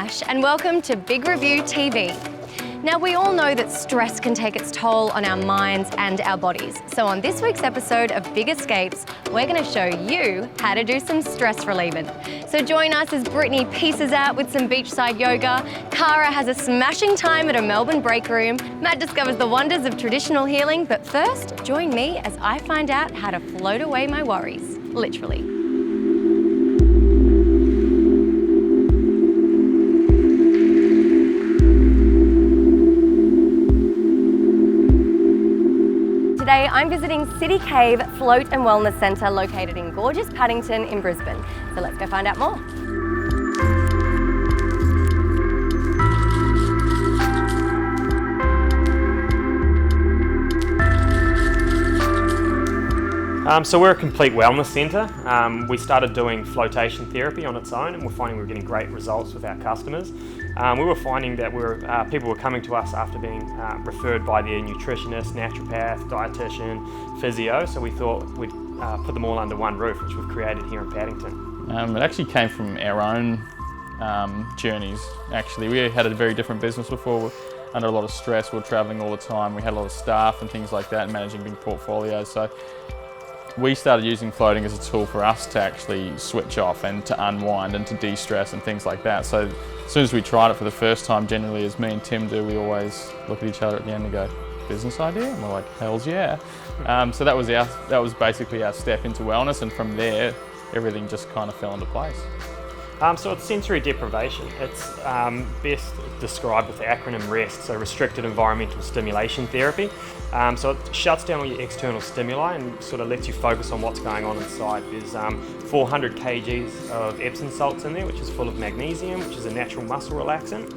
Ash and welcome to Big Review TV. Now we all know that stress can take its toll on our minds and our bodies. So on this week's episode of Big Escapes, we're going to show you how to do some stress relieving. So join us as Britney pieces out with some beachside yoga, Cara has a smashing time at a Melbourne break room, Matt discovers the wonders of traditional healing, but first, join me as I find out how to float away my worries, literally. Today I'm visiting City Cave Float and Wellness Centre located in gorgeous Paddington in Brisbane. So let's go find out more. So we're a complete wellness centre. We started doing flotation therapy on its own and we're finding we're getting great results with our customers. We were finding that people were coming to us after being referred by their nutritionist, naturopath, dietician, physio, so we thought we'd put them all under one roof, which we've created here in Paddington. It actually came from our own journeys, actually. We had a very different business before. We're under a lot of stress, we were travelling all the time, we had a lot of staff and things like that, and managing big portfolios. So we started using floating as a tool for us to actually switch off and to unwind and to de-stress and things like that. So as soon as we tried it for the first time, generally as me and Tim do, we always look at each other at the end and go, business idea? And we're like, hells yeah. So that was basically our step into wellness, and from there, everything just kind of fell into place. So it's sensory deprivation. It's best described with the acronym REST, so Restricted Environmental Stimulation Therapy. So it shuts down all your external stimuli and sort of lets you focus on what's going on inside. There's 400 kgs of Epsom salts in there, which is full of magnesium, which is a natural muscle relaxant.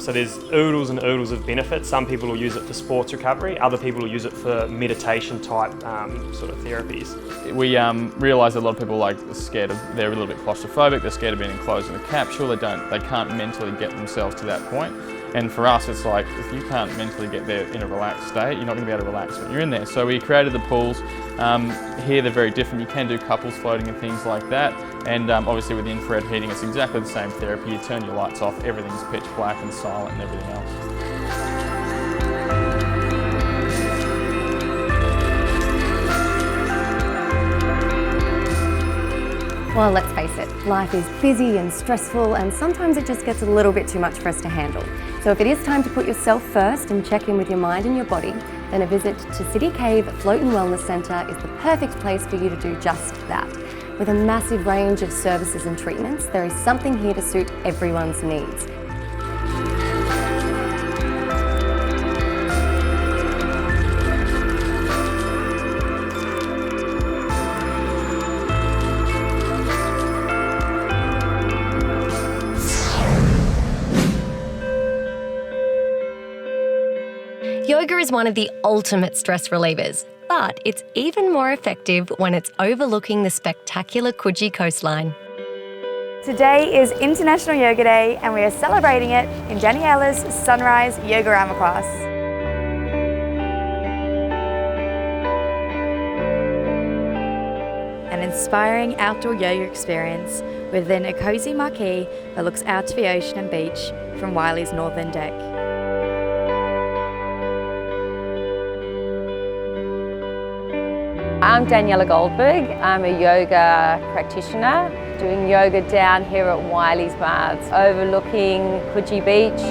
So there's oodles and oodles of benefits. Some people will use it for sports recovery, other people will use it for meditation type sort of therapies. We realised a lot of people they're a little bit claustrophobic, they're scared of being enclosed in a capsule, they can't mentally get themselves to that point. And for us, it's like, if you can't mentally get there in a relaxed state, you're not going to be able to relax when you're in there. So we created the pools. Here they're very different. You can do couples floating and things like that. And obviously with infrared heating, it's exactly the same therapy. You turn your lights off, everything's pitch black and silent and everything else. Well, let's face it, life is busy and stressful and sometimes it just gets a little bit too much for us to handle. So if it is time to put yourself first and check in with your mind and your body, then a visit to City Cave Float and Wellness Centre is the perfect place for you to do just that. With a massive range of services and treatments, there is something here to suit everyone's needs. Yoga is one of the ultimate stress relievers, but it's even more effective when it's overlooking the spectacular Coogee coastline. Today is International Yoga Day and we are celebrating it in Daniela's Sunrise Yogarama class. An inspiring outdoor yoga experience within a cosy marquee that looks out to the ocean and beach from Wiley's northern deck. I'm Daniela Goldberg. I'm a yoga practitioner doing yoga down here at Wiley's Baths overlooking Coogee Beach.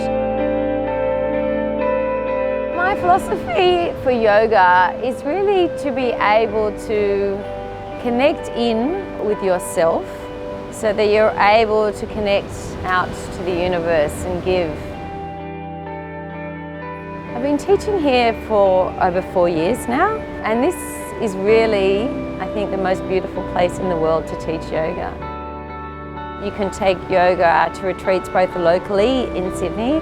My philosophy for yoga is really to be able to connect in with yourself so that you're able to connect out to the universe and give. I've been teaching here for over 4 years now, and this is really, I think, the most beautiful place in the world to teach yoga. You can take yoga to retreats both locally in Sydney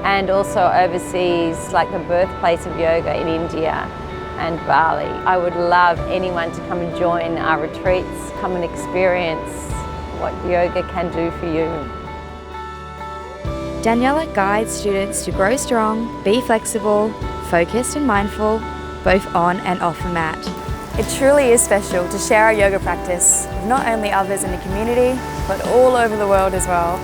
and also overseas, like the birthplace of yoga in India and Bali. I would love anyone to come and join our retreats, come and experience what yoga can do for you. Daniela guides students to grow strong, be flexible, focused and mindful, both on and off the mat. It truly is special to share our yoga practice with not only others in the community, but all over the world as well.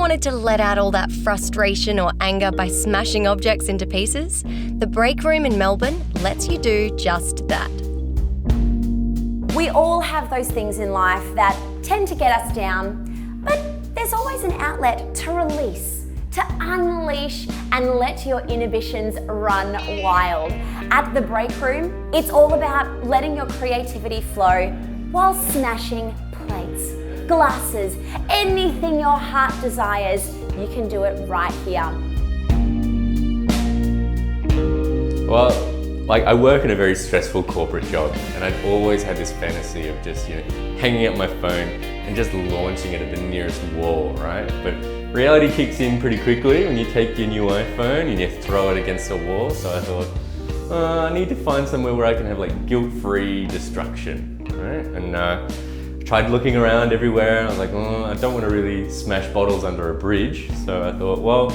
wanted to let out all that frustration or anger by smashing objects into pieces? The break room in Melbourne lets you do just that. We all have those things in life that tend to get us down, but there's always an outlet to release, to unleash and let your inhibitions run wild. At the break room, it's all about letting your creativity flow while smashing plates, glasses, anything your heart desires. You can do it right here. Well, I work in a very stressful corporate job, and I'd always had this fantasy of just, hanging up my phone and just launching it at the nearest wall, right? But reality kicks in pretty quickly when you take your new iPhone and you throw it against a wall. So I thought, I need to find somewhere where I can have guilt-free destruction, right? And tried looking around everywhere. I was like, I don't want to really smash bottles under a bridge. So I thought, well,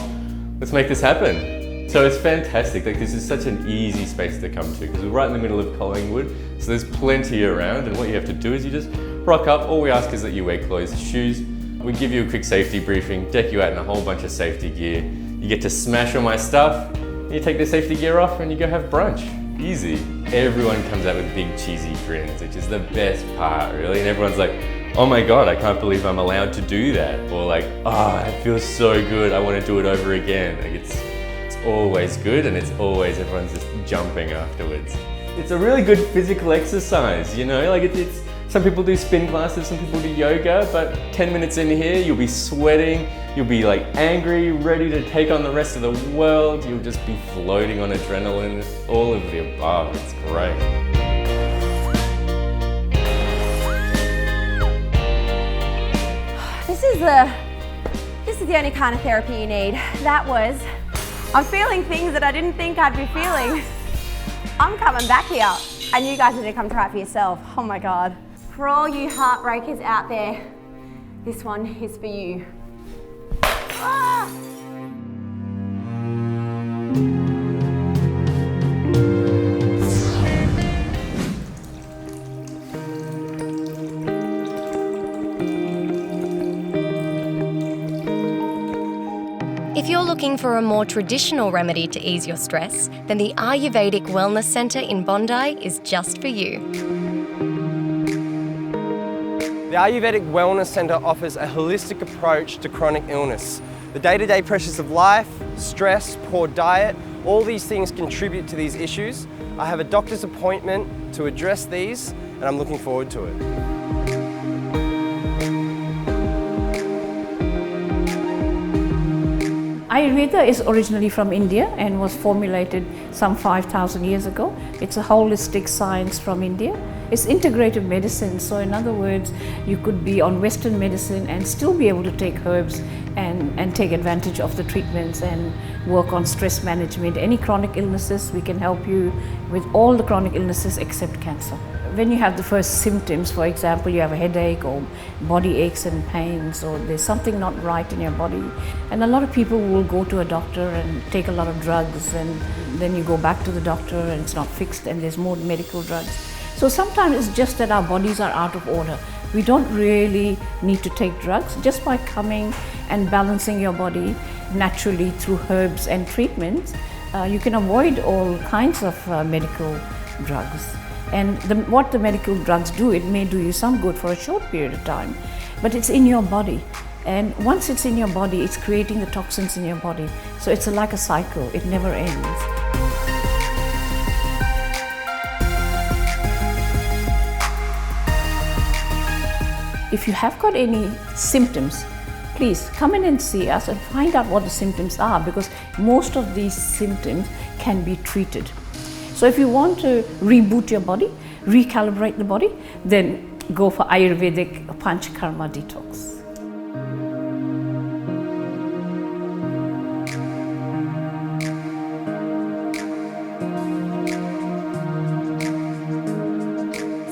let's make this happen. So it's fantastic. This is such an easy space to come to because we're right in the middle of Collingwood. So there's plenty around, and what you have to do is you just rock up. All we ask is that you wear clothes, shoes. We give you a quick safety briefing, deck you out in a whole bunch of safety gear. You get to smash all my stuff. You take the safety gear off and you go have brunch. Easy. Everyone comes out with big cheesy grins, which is the best part, really. And everyone's like, oh my God, I can't believe I'm allowed to do that. Or it feels so good, I want to do it over again. It's always good, and it's always, everyone's just jumping afterwards. It's a really good physical exercise, it's some people do spin classes, some people do yoga, but 10 minutes in here, you'll be sweating, you'll be angry, ready to take on the rest of the world, you'll just be floating on adrenaline, all of the above. It's great. This is the only kind of therapy you need. I'm feeling things that I didn't think I'd be feeling. I'm coming back here, and you guys need to come try it for yourself. Oh my God. For all you heartbreakers out there, this one is for you. Ah! If you're looking for a more traditional remedy to ease your stress, then the Ayurvedic Wellness Centre in Bondi is just for you. The Ayurvedic Wellness Centre offers a holistic approach to chronic illness. The day-to-day pressures of life, stress, poor diet, all these things contribute to these issues. I have a doctor's appointment to address these, and I'm looking forward to it. Ayurveda is originally from India and was formulated some 5,000 years ago. It's a holistic science from India. It's integrative medicine, so in other words, you could be on Western medicine and still be able to take herbs and take advantage of the treatments and work on stress management. Any chronic illnesses, we can help you with all the chronic illnesses except cancer. When you have the first symptoms, for example, you have a headache or body aches and pains, or there's something not right in your body, and a lot of people will go to a doctor and take a lot of drugs, and then you go back to the doctor and it's not fixed and there's more medical drugs. So sometimes it's just that our bodies are out of order. We don't really need to take drugs. Just by coming and balancing your body naturally through herbs and treatments, you can avoid all kinds of medical drugs. And what the medical drugs do, it may do you some good for a short period of time, but it's in your body. And once it's in your body, it's creating the toxins in your body. So it's like a cycle, it never ends. If you have got any symptoms, please come in and see us and find out what the symptoms are, because most of these symptoms can be treated. So if you want to reboot your body, recalibrate the body, then go for Ayurvedic Panchakarma detox.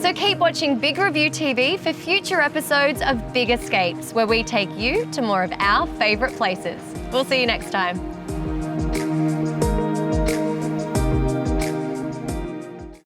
So keep watching Big Review TV for future episodes of Big Escapes, where we take you to more of our favourite places. We'll see you next time.